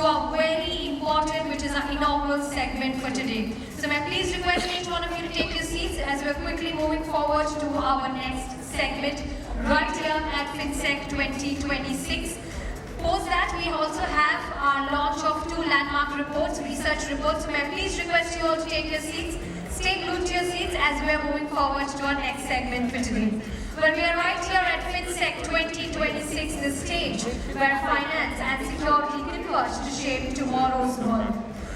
to our very important, which is our inaugural segment for today. So may I please request each one of you to take your seats as we're quickly moving forward to our next segment right here at FINSEC 2026. Post that, we also have our launch of 2 landmark reports, research reports. So may I please request you all to take your seats. Stay glued to your seats as we are moving forward to our next segment for today. Well, we are right here at FINSEC 2026, the stage where finance and security converge to shape tomorrow's world.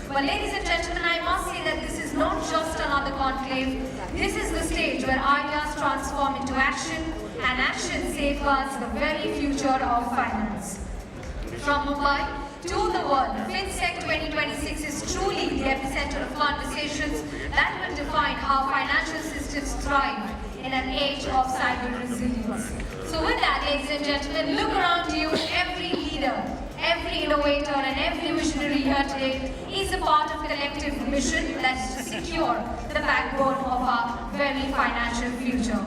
Well, ladies and gentlemen, I must say that this is not just another conclave. This is the stage where ideas transform into action and action safeguards the very future of finance. From Mumbai to the world, FINSEC 2026 is truly the epicenter of conversations that will define how financial systems thrive in an age of cyber resilience. So with that, ladies and gentlemen, look around you. Every leader, every innovator and every visionary here today is a part of a collective mission that's to secure the backbone of our very financial future.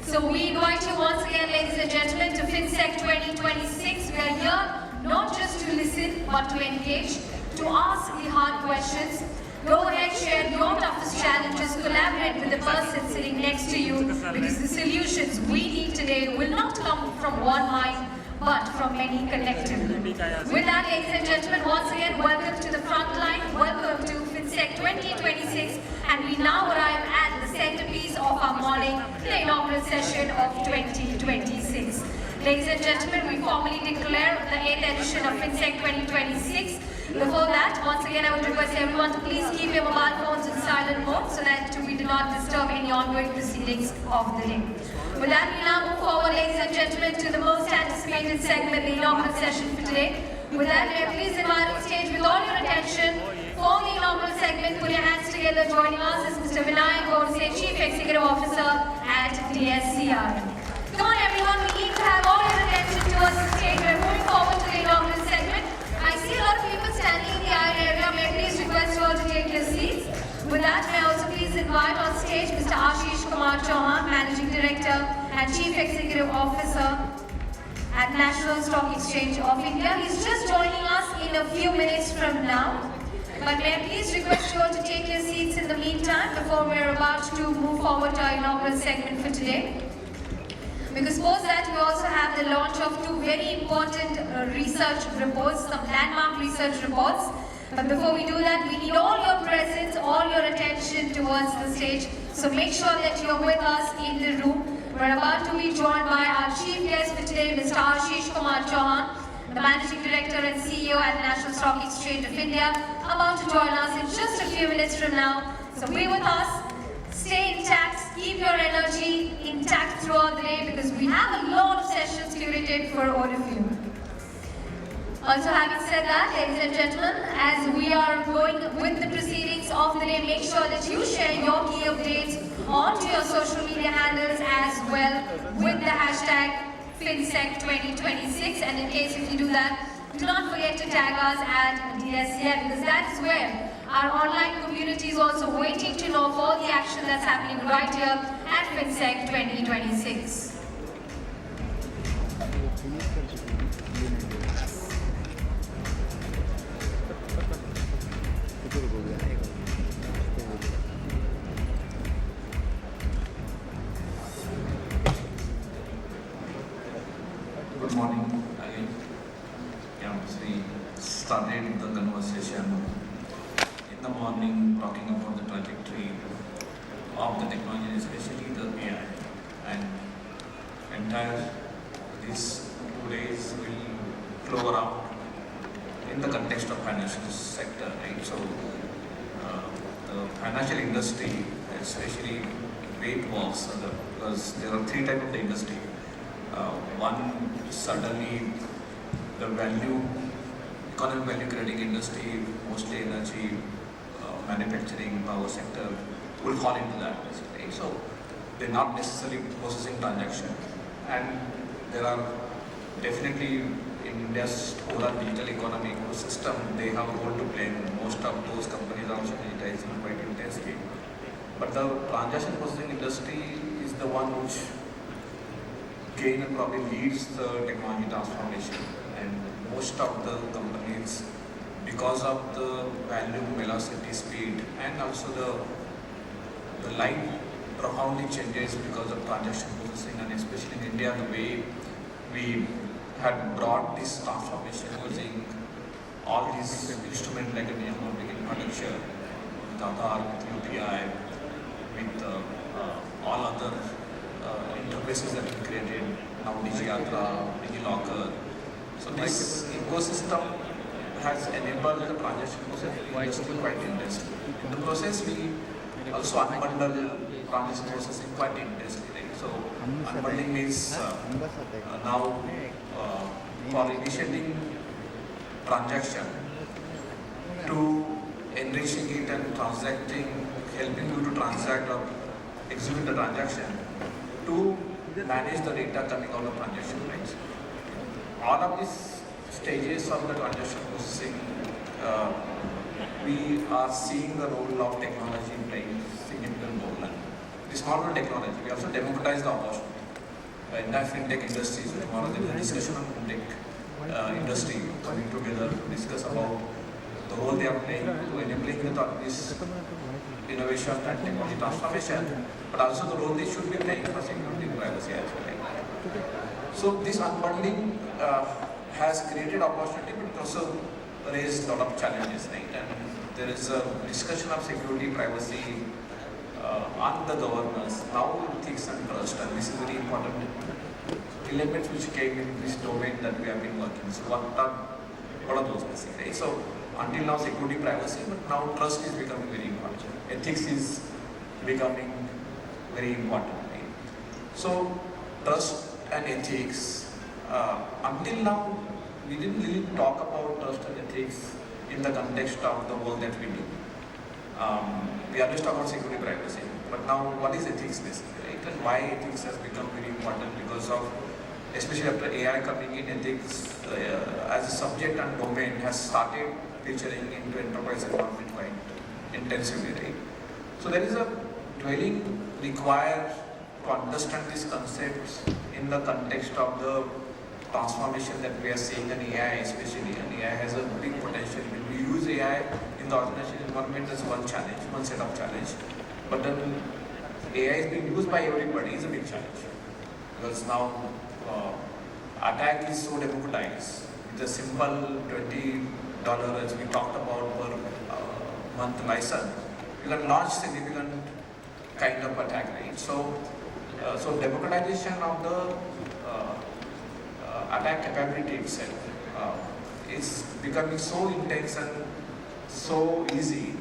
So we invite you once again, ladies and gentlemen, to FINSEC 2026. We are here not just to listen, but to engage, to ask the hard questions. Go ahead, share your toughest challenges, collaborate with the person sitting next to you, because the solutions we need today will not come from one mind, but from many collectively. With that, ladies and gentlemen, once again, welcome to the front line, welcome to FINSEC 2026, and we now arrive at the centerpiece of our morning, the inaugural session of 2026. Ladies and gentlemen, we formally declare the 8th edition of FINSEC 2026. Before that, once again, I would request everyone to please keep your mobile phones in silent mode so that we do not disturb any ongoing proceedings of the day. With that, we now move forward, ladies and gentlemen, to the most anticipated segment, the inaugural session for today. With that, may I please invite on stage with all your attention for the inaugural segment. Put your hands together. Joining us is Mr. Vinay Godse, Chief Executive Officer at DSCR. Come on, everyone, we need to have all your attention towards the stage. We're moving forward to the inaugural segment. I see a lot of people standing in the aisle area. May I please request you all to take your seats. With that, may I also please invite on stage Mr. Ashish Kumar Chauhan, Managing Director and Chief Executive Officer at National Stock Exchange of India. He's just joining us in a few minutes from now. But may I please request you all to take your seats in the meantime before we're about to move forward to our inaugural segment for today. Because post that, we also have the launch of 2 very important research reports, some landmark research reports. But before we do that, we need all your presence, all your attention towards the stage. So make sure that you're with us in the room. We're about to be joined by our chief guest for today, Mr. Ashish Kumar Chauhan, the Managing Director and CEO at the National Stock Exchange of India, about to join us in just a few minutes from now. So be with us. Stay intact, keep your energy intact throughout the day because we have a lot of sessions curated for all of you. Also, having said that, ladies and gentlemen, as we are going with the proceedings of the day, make sure that you share your key updates onto your social media handles as well with the hashtag FINSEC 2026. And in case if you do that, do not forget to tag us at DSCR because that is where our online community is also waiting to know of all the action that's happening right here at FINSEC 2026. Good morning again. We started the conversation in the morning talking about the trajectory of the technology, especially the AI, and entire these 2 days will flow around in the context of financial sector, right? So the financial industry, especially way it works, because there are 3 types of the industry. One, certainly the economic value creating industry, mostly energy, manufacturing, power sector will fall into that basically. So they're not necessarily processing transaction, and there are definitely in India's overall digital economy ecosystem, they have a role to play. Most of those companies are also digitizing quite intensely. But the transaction processing industry is the one which gain and probably leads the technology transformation, and most of the companies because of the volume, velocity, speed, and also the life profoundly changes because of transaction processing, and especially in India, the way we had brought this transformation using all these instruments like a banking infrastructure, with Aadhaar, with UPI, with all other interfaces that we created, now DigiYatra, DigiLocker. So this ecosystem has enabled the transaction processing quite intensely. In the process, we also unbundle transaction processing quite intensely. Right? So unbundling means now for initiating transaction to enriching it and transacting, helping you to transact or execute the transaction, to manage the data coming out of transaction. Right? All of these stages of the transaction processing, we are seeing the role of technology playing significant role. It's not only technology, we also democratize the opportunity. In the FinTech industries, tomorrow there is a discussion on FinTech industry coming together to discuss about the role they are playing to enabling this innovation and technology transformation, but also the role they should be playing for security and privacy as well. So this unbundling has created opportunity, but it also raised a lot of challenges, right? And there is a discussion of security, privacy on the governance, now ethics and trust, and this is very important elements which came in this domain that we have been working. So what are those basically? Right? So until now security, privacy, but now trust is becoming very important. Ethics is becoming very important. Right? So trust and ethics, until now we didn't really talk about trust and ethics in the context of the work that we do. We always talk about security, privacy, but now what is ethics basically, right? And why ethics has become very important because of, especially after AI coming in, ethics as a subject and domain has started featuring into enterprise environment quite intensively, right? So there is a dwelling required to understand these concepts in the context of the transformation that we are seeing in AI, especially, and AI has a big potential. When we use AI in the organization environment, there's one challenge, one set of challenge, but then AI is being used by everybody is a big challenge, because now attack is so democratized. With a simple $20, as we talked about, per month license, you can launch significant kind of attack, right? So democratization of the attack capability itself is becoming so intense and so easy.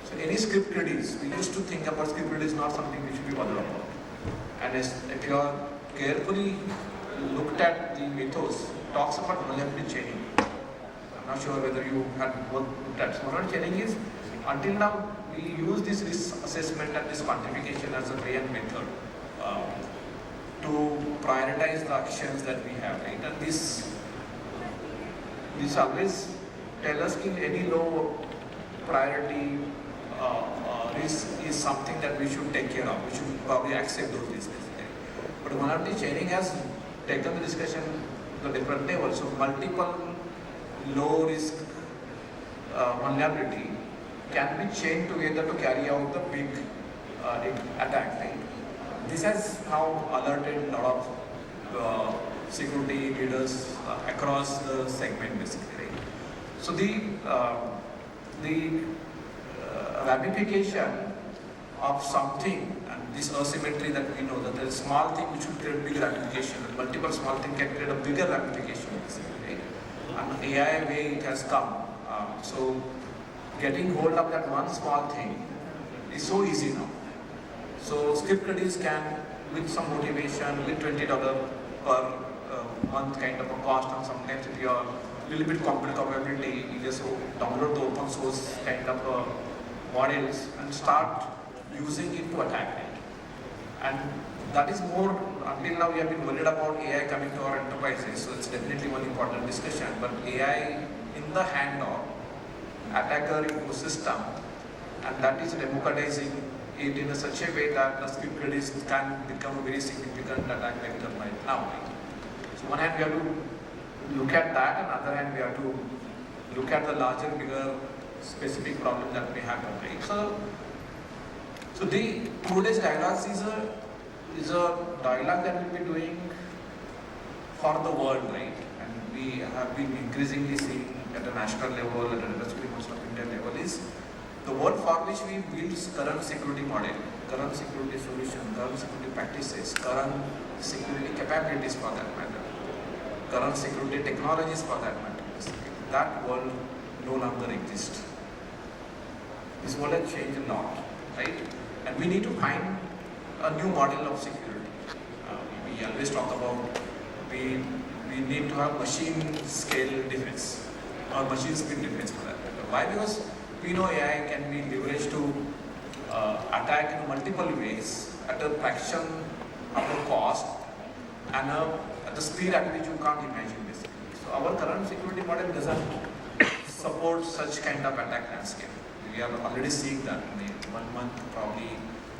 So any script release, we used to think about script release not something we should be bothered about. And if you are carefully looked at the mythos, talks about vulnerability chaining. I'm not sure whether you had looked at. So vulnerability chaining is, until now, we use this risk assessment and this quantification as a way and method to prioritize the actions that we have, right? And this always tell us that any low priority risk is something that we should take care of. We should probably accept those risks. But vulnerability chaining has taken the discussion to the different level. So multiple low risk vulnerability can be chained together to carry out the big attack, right? This has now alerted a lot of security leaders across the segment basically, right? So the ramification of something, and this asymmetry that we know, that there is small thing which will create big ramification, and multiple small things can create a bigger ramification basically, right? And AI way it has come. So getting hold of that one small thing is so easy now. So script release can, with some motivation, with $20 per month kind of a cost, and sometimes if you are a little bit capability, you just download the open source kind of models and start using it to attack it. And that is more, until now we have been worried about AI coming to our enterprises, so it's definitely one important discussion, but AI in the hand of attacker ecosystem, and that is democratizing it in such a way that the script release can become a very significant attack vector right now. So one hand we have to look at that, and other hand we have to look at the larger, bigger, specific problem that may happen, right? So the today's dialogues is a dialogue that we'll be doing for the world, right? And we have been increasingly seeing at a national level, at a industry, most of India level, is the world for which we build current security model, current security solution, current security practices, current security capabilities for that matter, current security technologies for that matter. That world no longer exists. This world has changed a lot, right? And we need to find a new model of security. We always talk about we need to have machine scale defense or machine speed defense for that matter. Why? Because we know AI can be leveraged to attack in multiple ways at a fraction of the cost and at the speed at which you can't imagine basically. So our current security model doesn't support such kind of attack landscape. We are already seeing that in 1 month probably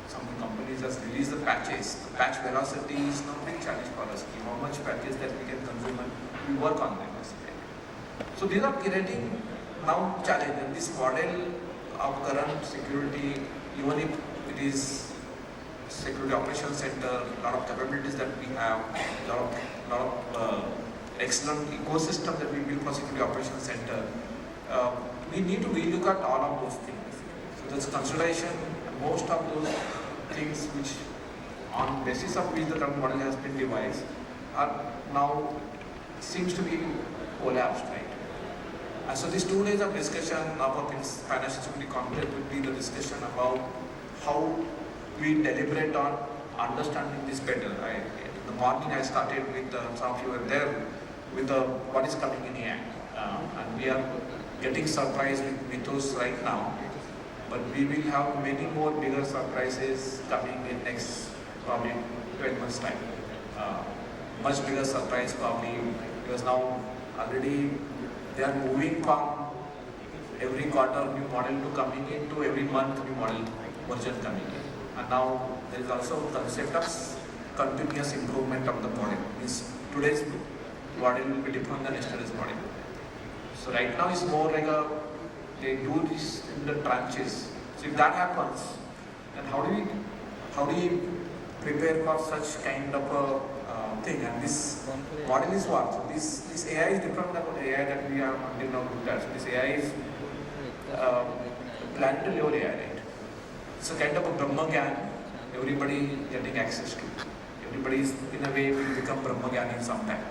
some companies have released the patches. The patch velocity is not a big challenge for us. How much patches that we can consume and we work on them. So these are creating now challenge, and this model of current security, even if it is security operations center, a lot of capabilities that we have, lot of excellent ecosystem that we build for security operations center, we need to relook at all of those things. So there's consideration, most of those things which on basis of which the current model has been devised are now seems to be collapsed, right? And so these 2 days of discussion about this financial security concept would be the discussion about how we deliberate on understanding this better. In the morning I started with, some of you were there, with what is coming in AI. And we are getting surprised with mythos right now. But we will have many more bigger surprises coming in next probably 12 months time. Much bigger surprise probably, because now already they are moving from every quarter new model to coming in to every month new model version coming in. And now there is also concept of continuous improvement of the model. Means today's model will be different than yesterday's model. So right now it's more like they do this in the tranches. So if that happens, then how do we prepare for such kind of a thing? And this model is what? So this AI is different than the AI that we have until now looked at. So this AI is planetary level AI, right? It's a kind of a Brahmagyan, everybody getting access to. Everybody is in a way will become Brahmagyan in some time.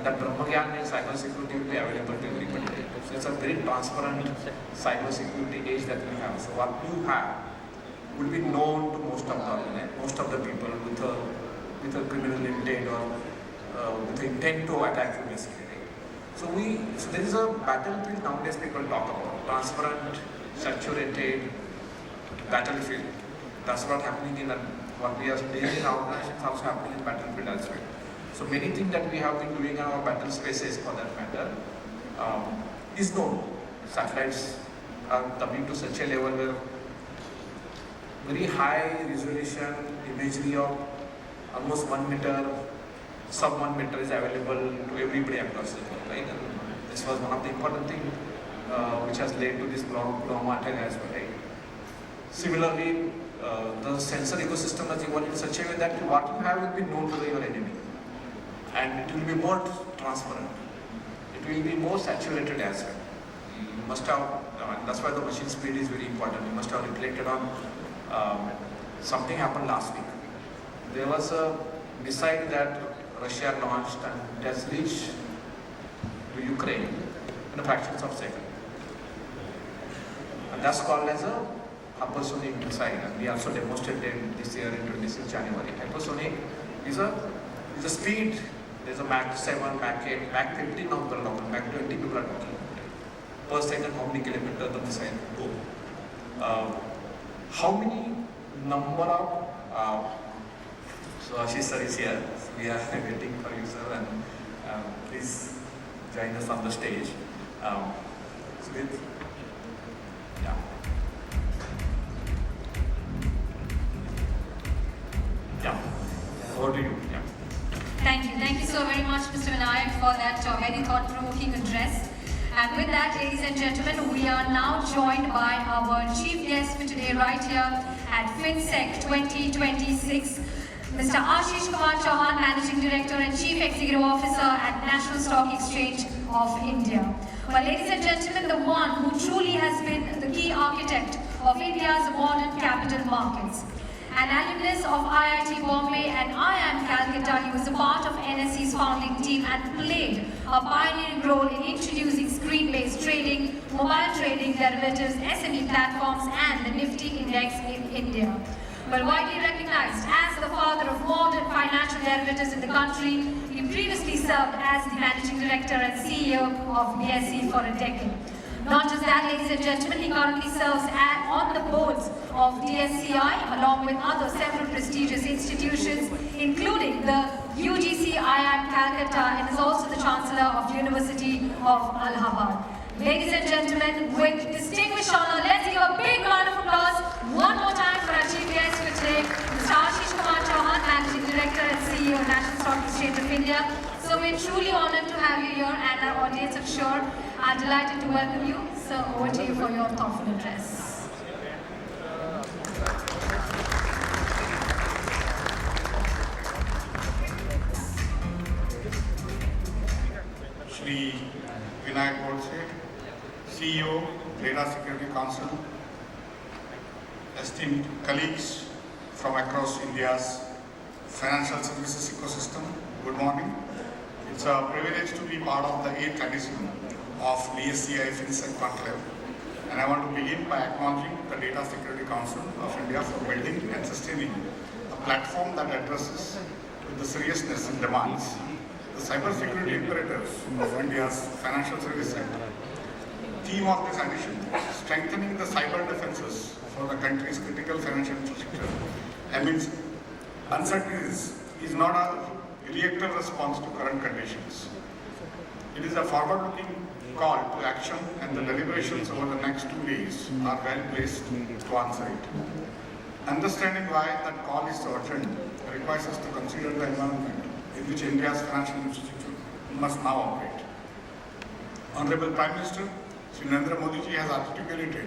That Brahmagyan and cyber security will be available to everybody. So it's a very transparent cyber security age that we have. So what you have will be known to most of the people with a criminal intent or with the intent to attack you basically. So there is a battlefield nowadays people talk about. Transparent, saturated battlefield. That's what happening in what we are doing in our organization, also happening in battlefield as well. So many things that we have been doing in our battle spaces for that matter is known. Satellites are coming to such a level where very high resolution imagery of almost 1 meter, sub 1 meter is available to everybody across the world, right? And this was one of the important things which has led to this Brahma attack as well, right? Similarly, the sensor ecosystem has evolved in such a way that what you have will be known to your enemy. And it will be more transparent. It will be more saturated as well. You must have, that's why the machine speed is very important. You must have reflected on something happened last week. There was a missile that Russia launched and it has reached to Ukraine in a fraction of a second. And that's called as a hypersonic missile. And we also demonstrated this year in 26 January. Hypersonic is a speed. There's a Mach 7, Mach 8, Mach 15 now people are talking, Mach 20 people are talking. Per second, how many kilometers the missile go? How many number of, so Ashish sir is here, so we are waiting for you sir, and please join us on the stage. Smith, yeah. Yeah, over to you. Yeah. Thank you so very much, Mr. Vinayak, for that very thought-provoking address. And with that, ladies and gentlemen, we are now joined by our chief guest for today right here at FINSEC 2026, Mr. Ashish Kumar Chauhan, Managing Director and Chief Executive Officer at National Stock Exchange of India. Well, ladies and gentlemen, the one who truly has been the key architect of India's modern capital markets. An alumnus of IIT Bombay and IIM Calcutta, he was a part of NSE's founding team and played a pioneering role in introducing screen-based trading, mobile trading, derivatives, SME platforms, and the Nifty index in India. Well, widely recognized as the father of modern financial derivatives in the country, he previously served as the Managing Director and CEO of BSE for a decade. Not just that, ladies and gentlemen, he currently serves on the boards of DSCI along with other several prestigious institutions, including the UGC IIM Calcutta, and is also the Chancellor of University of Allahabad. Ladies and gentlemen, with distinguished honor, let's give a big round of applause one more time for our chief guest for today, Mr. Ashish Kumar Chauhan, Managing Director and CEO of National Stock Exchange of India. So we're truly honored to have you here, and our audience, I'm sure, are delighted to welcome you. So over to you for your thoughtful address. Shri Inaugural, CEO, Data Security Council, esteemed colleagues from across India's financial services ecosystem, good morning. It's a privilege to be part of the 8th edition of DSCI FinSec Conclave, and I want to begin by acknowledging the Data Security Council of India for building and sustaining a platform that addresses with the seriousness and demands the cybersecurity imperatives of India's financial service sector. Theme of this edition, strengthening the cyber defenses for the country's critical financial infrastructure amidst uncertainties, is not a reactive response to current conditions. It is a forward-looking call to action, and the deliberations over the next 2 days are well placed to answer it. Understanding why that call is so urgent requires us to consider the environment in which India's financial infrastructure must now operate. Honorable Prime Minister Shri Narendra Modi ji has articulated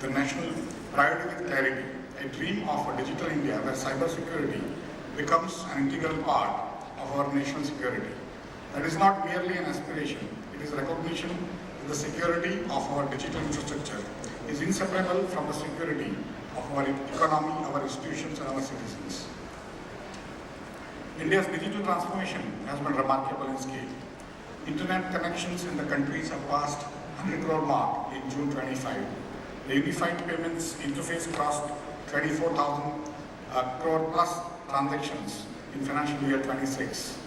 the national priority with clarity, a dream of a digital India where cybersecurity becomes an integral part of our national security. That is not merely an aspiration, it is a recognition that the security of our digital infrastructure is inseparable from the security of our economy, our institutions, and our citizens. India's digital transformation has been remarkable in scale. Internet connections in the countries have passed 100 crore mark in June 25. The unified payments interface crossed 24,000 crore plus transactions in financial year 26,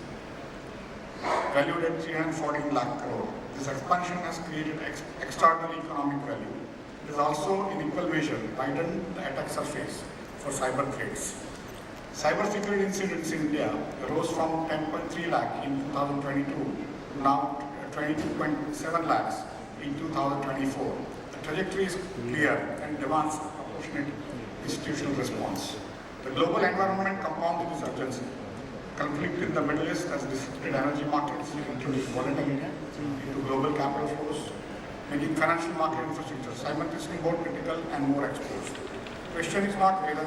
valued at 314 lakh crore. This expansion has created extraordinary economic value. It has also, in equal measure, widened the attack surface for cyber threats. Cybersecurity incidents in India rose from 10.3 lakh in 2022 to now 22.7 lakhs in 2024. The trajectory is clear and demands a proportionate institutional response. The global environment compounded this urgency. Conflict in the Middle East has disrupted energy markets, introduced volatility into global capital flows, making financial market infrastructure simultaneously more critical and more exposed. The question is not whether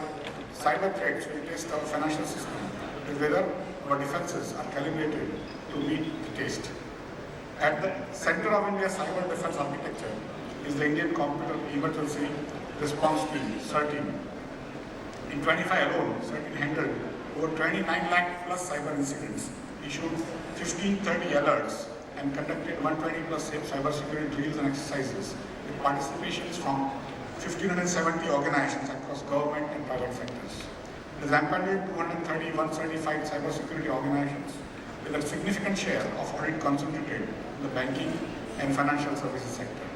cyber threats will test our financial system, but whether our defenses are calibrated to meet the test. At the center of India's cyber defense architecture is the Indian Computer Emergency Response Team, CERT-team. In 25 alone, CERT-team handled over 29 lakh plus cyber incidents, issued 1530 alerts, and conducted 120 plus cybersecurity drills and exercises with participations from 1,570 organizations across government and private sectors. It has empaneled 231 certified cybersecurity organizations with a significant share of audit concentrated in the banking and financial services sector.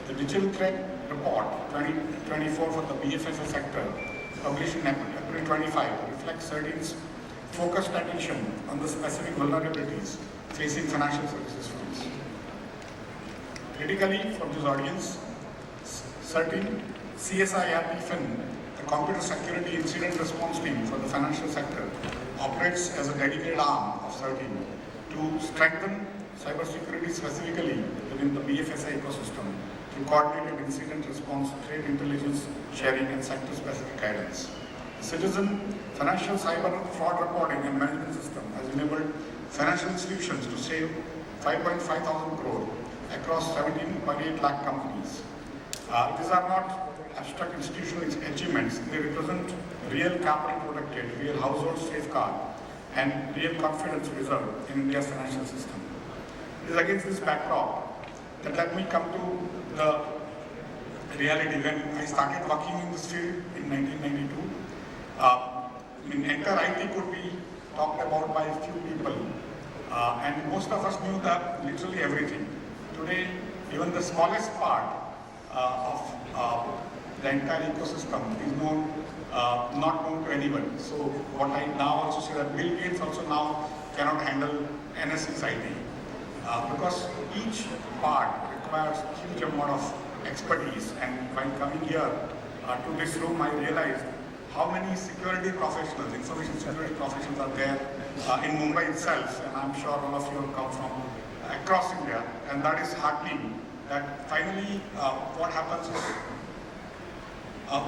The Digital Threat Report 2024 for the BFSI sector, published in April 25, reflects CERT-team's focused attention on the specific vulnerabilities facing financial services firms. Critically, for this audience, CERT-team CSIRT FIN, the Computer Security Incident Response Team for the financial sector, operates as a dedicated arm of CERT-team to strengthen cybersecurity specifically within the BFSI ecosystem through coordinated incident response, trade intelligence sharing, and sector-specific guidance. The Citizen Financial Cyber Fraud Reporting and Management System has enabled financial institutions to save 5.5 thousand crore across 17.8 lakh companies. These are not abstract institutional achievements. They represent real capital protected, real household safeguard, and real confidence preserved in India's financial system. It is against this backdrop that let me come to the reality. When I started working in this field in 1992, entire IT could be talked about by a few people, and most of us knew that literally everything. Today, even the smallest part of the entire ecosystem is not known to anyone. So what I now also say that Bill Gates also now cannot handle NSE's IT because each part requires huge amount of expertise. And while coming here to this room, I realized how many security professionals, information security professionals are there in Mumbai itself, and I'm sure all of you have come from across India, and that is heartening. That finally, what happens is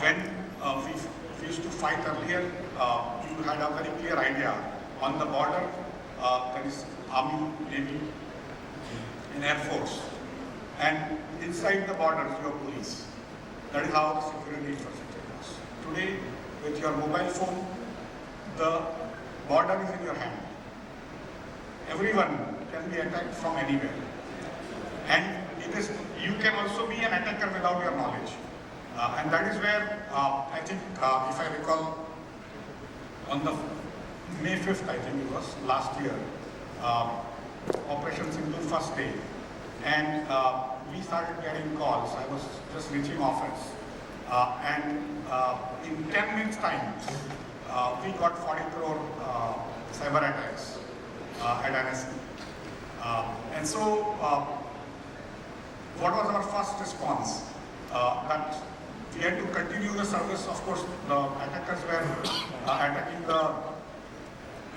when we used to fight earlier, you had a very clear idea. On the border, there is Army, Navy, and Air Force, and inside the borders, you have police. That is how the security infrastructure was. Today, with your mobile phone, the border is in your hand. Everyone can be attacked from anywhere. And you can also be an attacker without your knowledge. And that is where I think, if I recall, on the May 5th, I think it was, last year, Operation Sindhu first day. And we started getting calls. I was just reaching office. And in 10 minutes time, we got 40 crore cyber attacks at NSE. And so, what was our first response? That we had to continue the service. Of course, the attackers were attacking the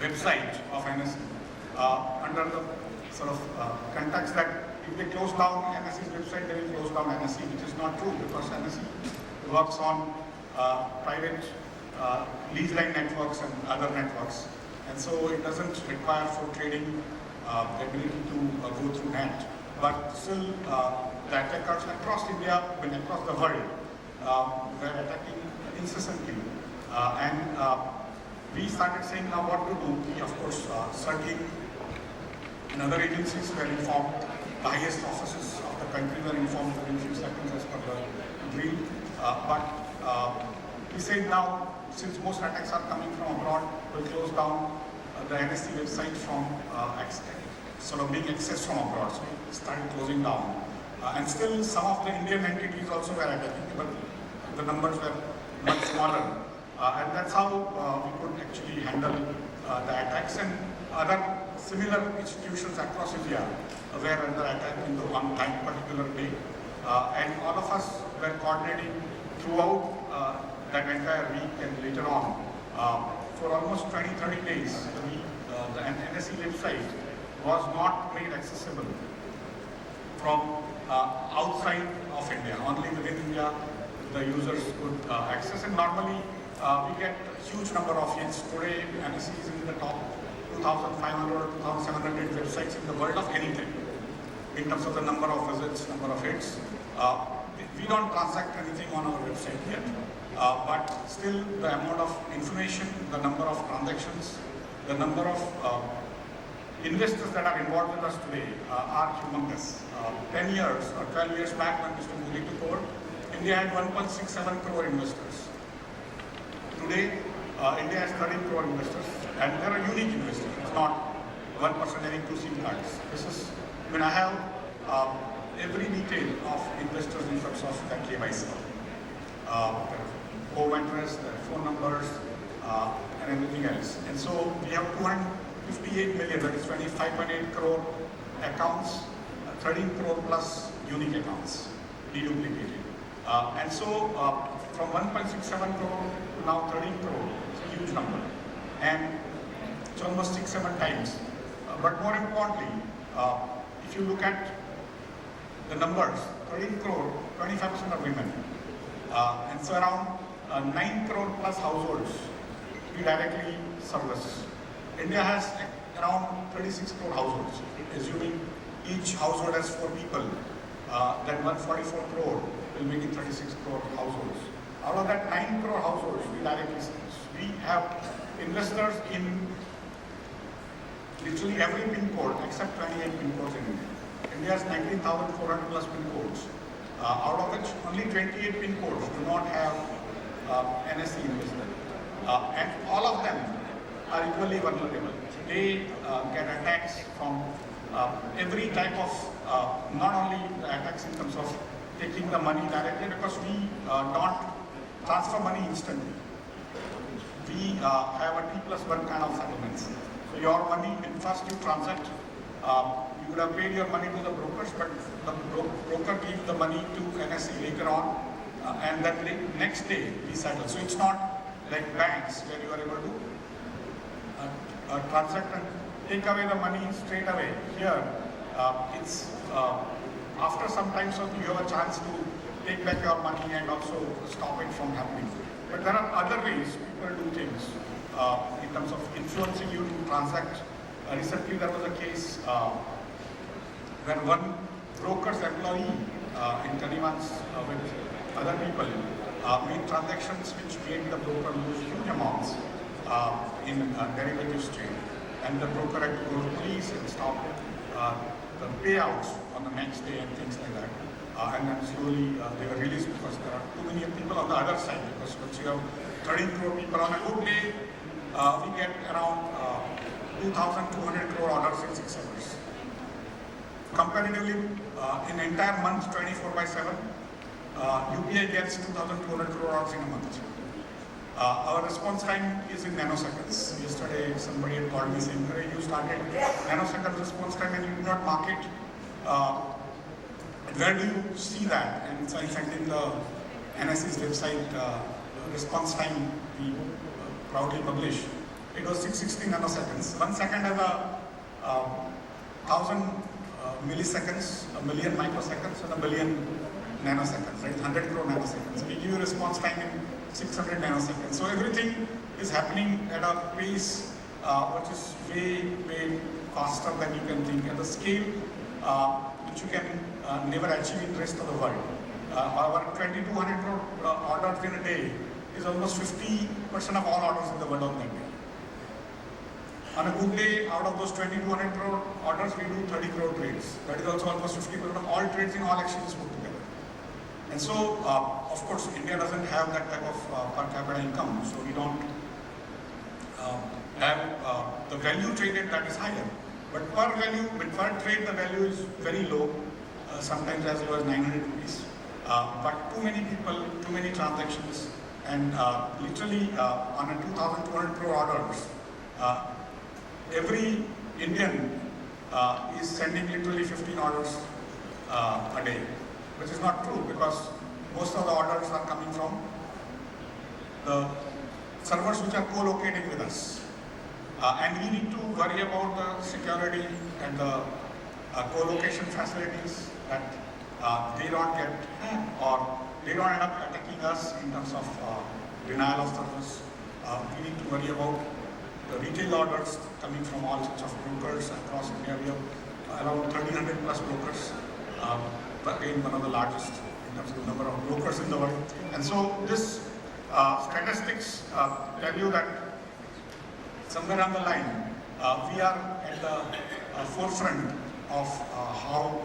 website of NSE under the sort of context that if they close down NSE's website, they will close down NSE, which is not true because NSE works on private lease line networks and other networks. And so it doesn't require for trading the ability to go through net. But still, the attackers across India, across the world, were attacking incessantly. And we started saying now what to do. We, of course, CERT and other agencies were informed. The highest offices of the country were informed within few seconds as per the drill. But we said now, since most attacks are coming from abroad, we'll close down the NSE website from sort of being accessed from abroad. So we started closing down. And still some of the Indian entities also were attacking, but the numbers were much smaller. And that's how we could actually handle the attacks. And other similar institutions across India were under attack in the one time particular day. And all of us were coordinating throughout that entire week and later on. For almost 20-30 days, the NSE website was not made accessible from outside of India. Only within India, the users could access. And normally, we get a huge number of hits. Today, NSE is in the top 2,500 or 2,700 websites in the world of anything, in terms of the number of visits, number of hits. We don't transact anything on our website yet, but still the amount of information, the number of transactions, the number of investors that are involved with us today are humongous. 10 years or 12 years back when Mr. Modi took over, India had 1.67 crore investors. Today, India has 13 crore investors, and they are unique investors. It's not one person having two SIM cards. This is, I have every detail of investors in terms of their KYC, their home address, their phone numbers, and everything else. And so we have 258 million, that is 25.8 crore accounts, 13 crore plus unique accounts, deduplicated. And so from 1.67 crore to now 13 crore, it's a huge number. And it's almost 6-7 times. But more importantly, if you look at the numbers, 13 crore, 25% are women. And so around 9 crore plus households we directly service. India has around 36 crore households, assuming each household has 4 people, then 144 crore will make it 36 crore households. Out of that 9 crore households, we directly service. We have investors in literally every pin code except 28 pin codes in India. India has 19,400 plus pin codes, out of which only 28 pin codes do not have NSE invested. And all of them are equally vulnerable. They get attacks from every type of, not only attacks in terms of taking the money directly, because we don't transfer money instantly. We have a T+1 kind of settlements. So your money, when first you transact, you would have paid your money to the brokers, but the broker gives the money to NSE later on, and then next day we settle. So it's not like banks where you are able to transact and take away the money straight away. Here, it's after some time, so you have a chance to take back your money and also stop it from happening. But there are other ways people do things in terms of influencing you to transact. Recently, there was a case where one broker's employee in Taliban's with other people made transactions which made the broker lose huge amounts in derivatives trade, and the broker had to go to police and stop the payouts on the next day and things like that. And then slowly they were released because there are too many people on the other side. Because once you have 13 crore people on a good day, we get around 2,200 crore orders in 6 hours. Comparatively, in entire month 24/7, UPI gets 2,200 crore orders in a month. Our response time is in nanoseconds. Yesterday, somebody had called me saying, "Hey, you started nanosecond response time and you do not mark it. Where do you see that?" And so I sent in the NSE's website response time we proudly publish. It was 660 nanoseconds. 1 second has a 1,000 milliseconds, a million microseconds, and a billion nanoseconds, right? 100 crore nanoseconds. We give you response time in 600 nanoseconds. So everything is happening at a pace which is way faster than you can think, at a scale which you can never achieve in the rest of the world. Our 2,200 crore orders in a day is almost 50% of all orders in the world on that day. On a good day, out of those 2,200 crore orders, we do 30 crore trades. That is also almost 50% of all trades in all exchanges put together. And so, of course, India doesn't have that type of per capita income, so we don't have the value traded that is higher. But per trade, the value is very low, sometimes as low as 900 rupees. But too many people, too many transactions, and literally on a 2,200 crore orders, every Indian is sending literally 15 orders a day, which is not true because most of the orders are coming from the servers which are co-located with us. And we need to worry about the security and the co-location facilities that they don't get hacked or they don't end up attacking us in terms of denial of service. We need to worry about the retail orders coming from all sorts of brokers across India. We have around 1,300 plus brokers, but again one of the largest in terms of the number of brokers in the world. And so this statistics tell you that somewhere on the line we are at the forefront of how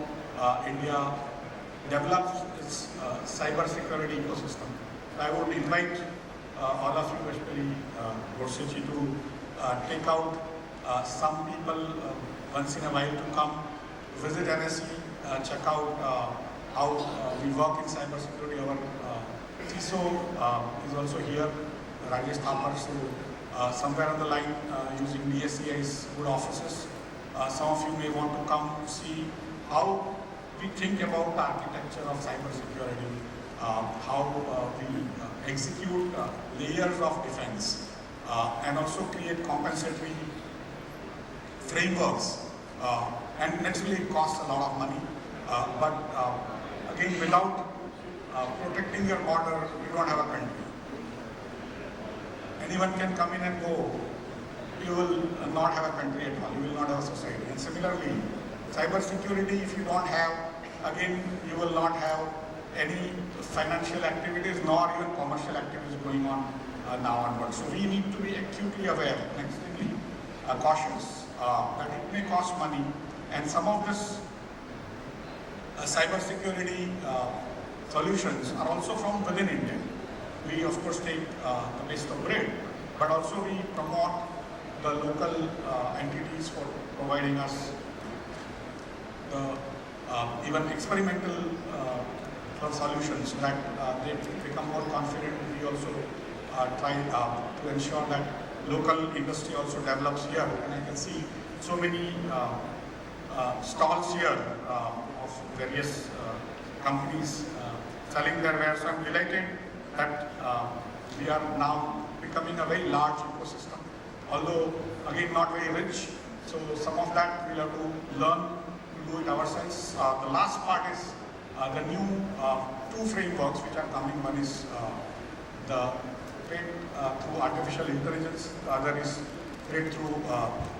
India develops its cyber security ecosystem. I would invite all of you, especially Gorsechi, to take out some people once in a while to come visit NSE, check out how we work in cyber security. Our CISO is also here, Rajesh Thapar. So somewhere on the line, using DSCI's good offices, some of you may want to come see how we think about the architecture of cyber security, how we execute layers of defense, and also create compensatory frameworks And naturally it costs a lot of money. But again, without protecting your border, you don't have a country. Anyone can come in and go. You will not have a country at all. You will not have a society. And similarly, cyber security, if you don't have, again, you will not have any financial activities nor even commercial activities going on now onwards. So we need to be acutely aware and extremely cautious that it may cost money, and some of this cyber security solutions are also from within India. We of course take the best of breed, but also we promote the local entities for providing us the even experimental solutions so that they become more confident. We also try to ensure that local industry also develops here, and I can see so many stalls here of various companies selling their wares. So I'm delighted that we are now becoming a very large ecosystem, although again not very rich. So some of that we'll have to learn to do it ourselves. The last part is the new two frameworks which are coming. One is the trade through artificial intelligence, the other is trade through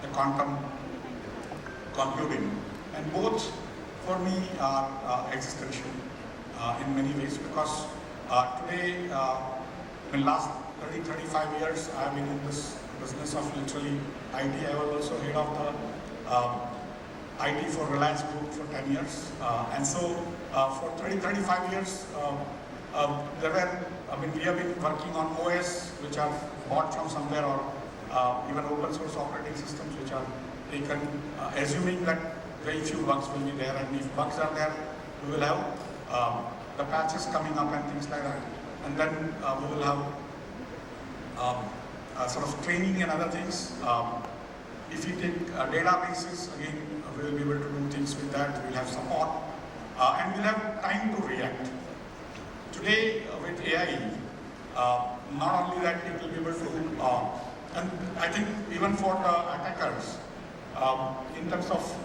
the quantum computing. And both for me are existential in many ways, because today, in the last 30-35 years, I have been in this business of literally IT. I was also head of the IT for Reliance Group for 10 years. And so for 30-35 years, we have been working on OS which are bought from somewhere, or even open source operating systems which are taken, assuming that very few bugs will be there, and if bugs are there, we will have the patches coming up and things like that. And then we will have sort of training and other things. If we take databases, again, we will be able to do things with that. We will have support, and we will have time to react. Today, with AI, not only that it will be able to, and I think even for the attackers, in terms of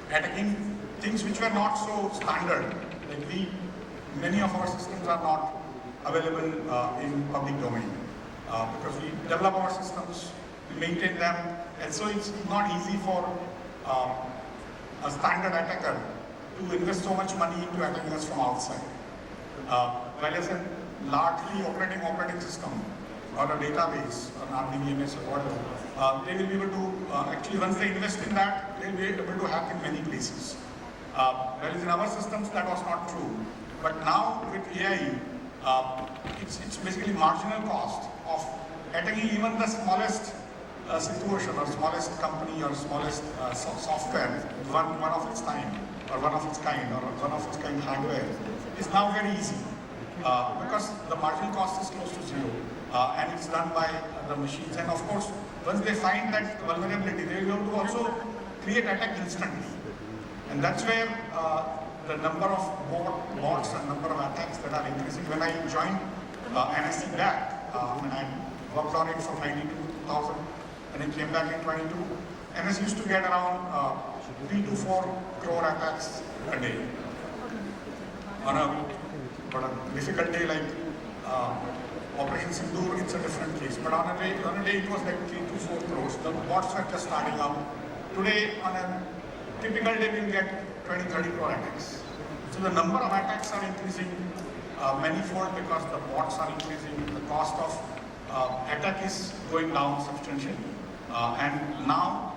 attacking things which were not so standard, like many of our systems are not available in public domain, because we develop our systems, we maintain them, and so it's not easy for a standard attacker to invest so much money into attacking us from outside. Whereas a largely operating system or a database or an RDBMS or whatever, they will be able to actually, once they invest in that, they will be able to hack in many places. Whereas in our systems that was not true. But now with AI, it's basically marginal cost of attacking even the smallest situation or smallest company or smallest software, one of its time or one of its kind or one of its kind hardware, is now very easy because the marginal cost is close to zero, and it's done by the machines. And of course, once they find that vulnerability, they will be able to also create attack instantly. And that's where the number of bots and number of attacks that are increasing. When I joined NSC back, when I worked on it from 92 to 2000, and I came back in 22, NS used to get around 3 to 4 crore attacks a day. On a difficult day like Operation Sindoor, it's a different case. But on a day it was like 3 to 4 crores. The bots were just starting up. Today, on a typical day, we'll get 20-30 crore attacks. So the number of attacks are increasing manifold because the bots are increasing. The cost of attack is going down substantially. And now,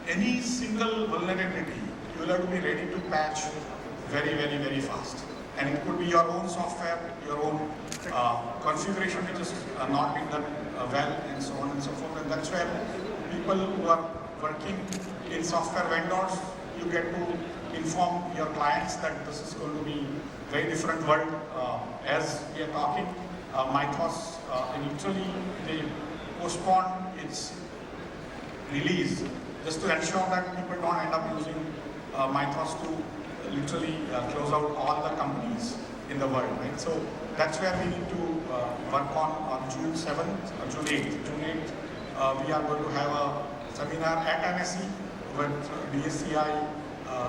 any single vulnerability, you will have to be ready to patch very, very, very fast. And it could be your own software, your own configuration which is not being done well, and so on and so forth. And that's where people who are working in software vendors, you get to inform your clients that this is going to be a very different world. As we are talking, Mythos, initially they postponed its release just to ensure that people don't end up using Mythos to literally close out all the companies in the world, right? So that's where we need to work on June 7th, June 8th. June 8th, we are going to have a seminar at NSE with DSCI,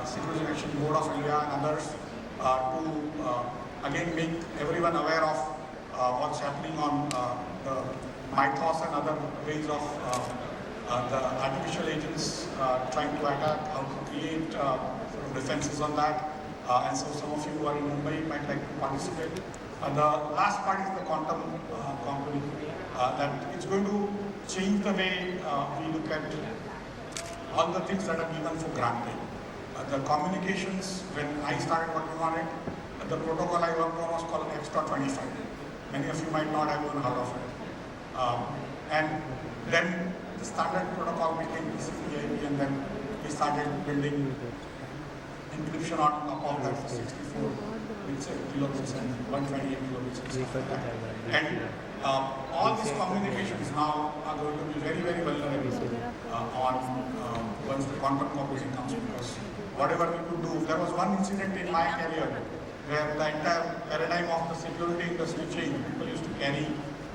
Securities and Exchange Board of India and others to again make everyone aware of what's happening on the mythos and other ways of the artificial agents trying to attack, how to create defenses on that. And so some of you who are in Mumbai might like to participate. The last part is the quantum component, that it's going to change the way we look at all the things that are given for granted. The communications, when I started working on it, the protocol I worked on was called Extra 25. Many of you might not have even heard of it. And then the standard protocol became TCP/IP, and then we started building encryption on top of that for 64 kilobits and 128 kilobits and stuff like that. And all these communications now are going to be very, very vulnerable once the quantum computing comes, because whatever we could do, there was one incident in my career where the entire paradigm of the security industry changed. People used to carry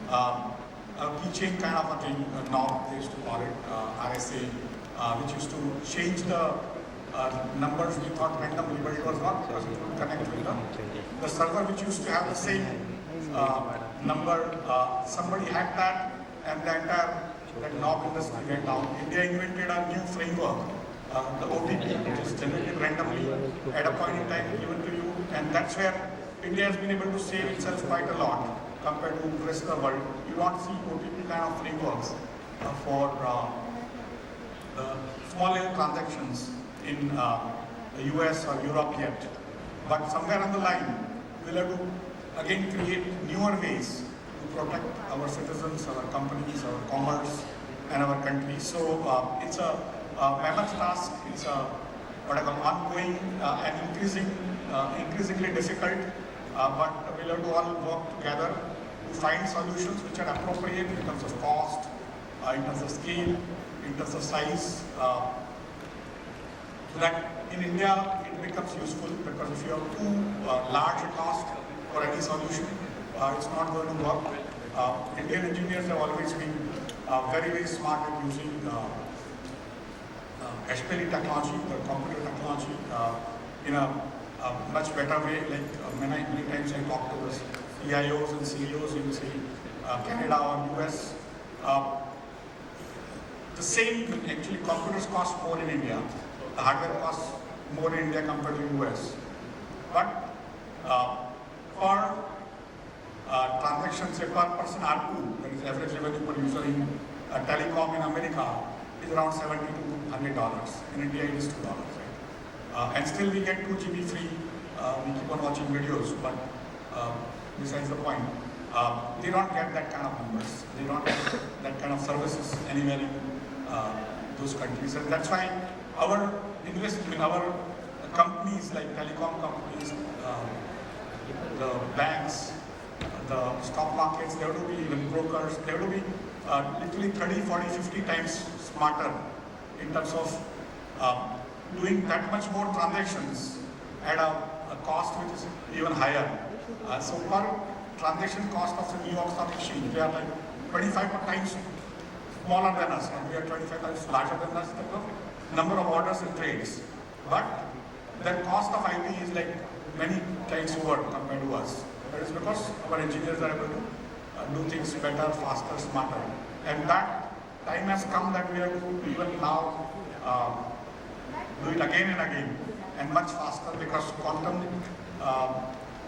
a keychain kind of a thing, a knob, they used to call it RSA, which used to change the numbers we thought randomly, but it was not, because it would connect with the server which used to have the same number. Somebody hacked that, and the entire knob industry went down. India invented a new framework, the OTP, which is generated randomly at a point in time given to you, and that's where India has been able to save itself quite a lot compared to the rest of the world. You don't see OTP kind of frameworks for the small level transactions in the US or Europe yet. But somewhere on the line, we'll have to again create newer ways to protect our citizens, our companies, our commerce, and our country. So it's a mammoth task. It's a what I call ongoing and increasingly difficult. But we'll have to all work together to find solutions which are appropriate in terms of cost, in terms of scale, in terms of size. So that in India it becomes useful, because if you have too large a cost for any solution, it's not going to work. Indian engineers have always been very, very smart at using HPLC technology, the computer technology, in a much better way. Like many times I talk to the CIOs and CEOs in, say, Canada or US. The same, actually, computers cost more in India. The hardware costs more in India compared to US. But for transactions, say per person ARPU, that is average revenue per user in telecom in America, is around $70 to $100. In India, it is $2. Right? And still we get 2 GB free. We keep on watching videos, but besides the point, they don't get that kind of numbers. They don't get that kind of services anywhere in those countries. And that's why our investment, our companies like telecom companies, the banks, the stock markets, they have to be, even brokers, they have to be literally 30, 40, 50 times smarter in terms of doing that much more transactions at a cost which is even higher. So per transaction cost of the New York Stock Exchange, they are like 25 times smaller than us, and we are 25 times larger than us in terms of number of orders and trades. But the cost of IT is like many times over compared to us. That is because our engineers are able to do things better, faster, smarter. And that time has come that we have to even now do it again and again, and much faster, because quantum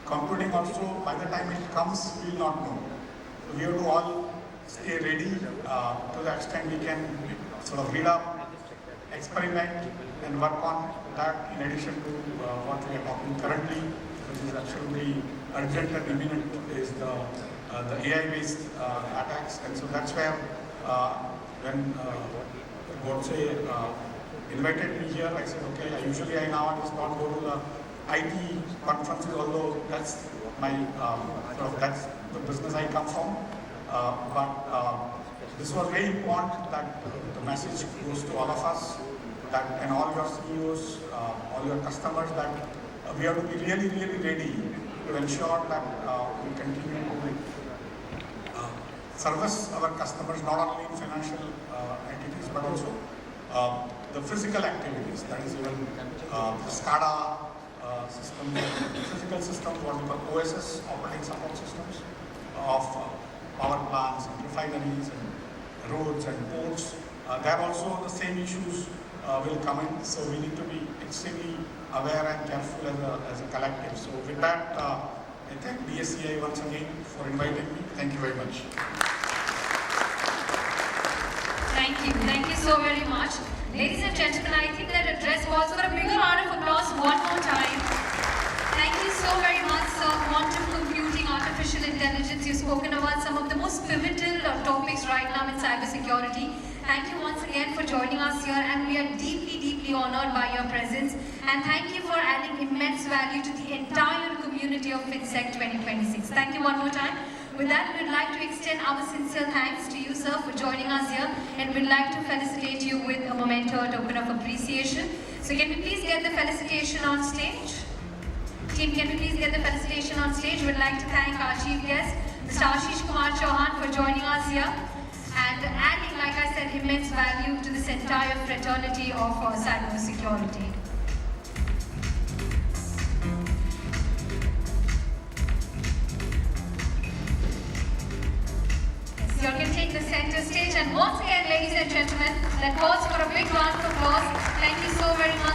computing also, by the time it comes, we will not know. So we have to all stay ready to the extent we can sort of read up, experiment, and work on that, in addition to what we are talking currently, which is absolutely urgent and imminent, is the AI-based attacks. And so that's where when Godse invited me here, I said, okay, usually I now just not go to the IT conferences, although that's my, that's the business I come from. But this was very important that the message goes to all of us, that, and all your CEOs, all your customers, that we have to be really, really ready to ensure that we continue to service our customers, not only in financial entities, but also the physical activities, that is even the SCADA systems, physical systems, what we call OSS, operating support systems, of power plants and refineries and roads and ports. There also the same issues will come in, so we need to be extremely aware and careful as a collective. So with that, I thank BSCI once again for inviting me. Thank you very much. Thank you so very much. Ladies and gentlemen, I think that address calls for a bigger round of applause one more time. Thank you so very much, sir. Quantum computing, artificial intelligence, you've spoken about some of the most pivotal topics right now in cybersecurity. Thank you once again for joining us here, and we are deeply, deeply honored by your presence. And thank you for adding immense value to the entire community of FINSEC 2026. Thank you one more time. With that, we'd like to extend our sincere thanks to you, sir, for joining us here, and we'd like to felicitate you with a memento, a token of appreciation. So can we please get the felicitation on stage? Team, can we please get the felicitation on stage? We'd like to thank our chief guest, Mr. Ashish Kumar Chauhan, for joining us here and adding, like I said, immense value to this entire fraternity of cybersecurity. You can take the center stage, and once again, ladies and gentlemen, that calls for a big round of applause. Thank you so very much.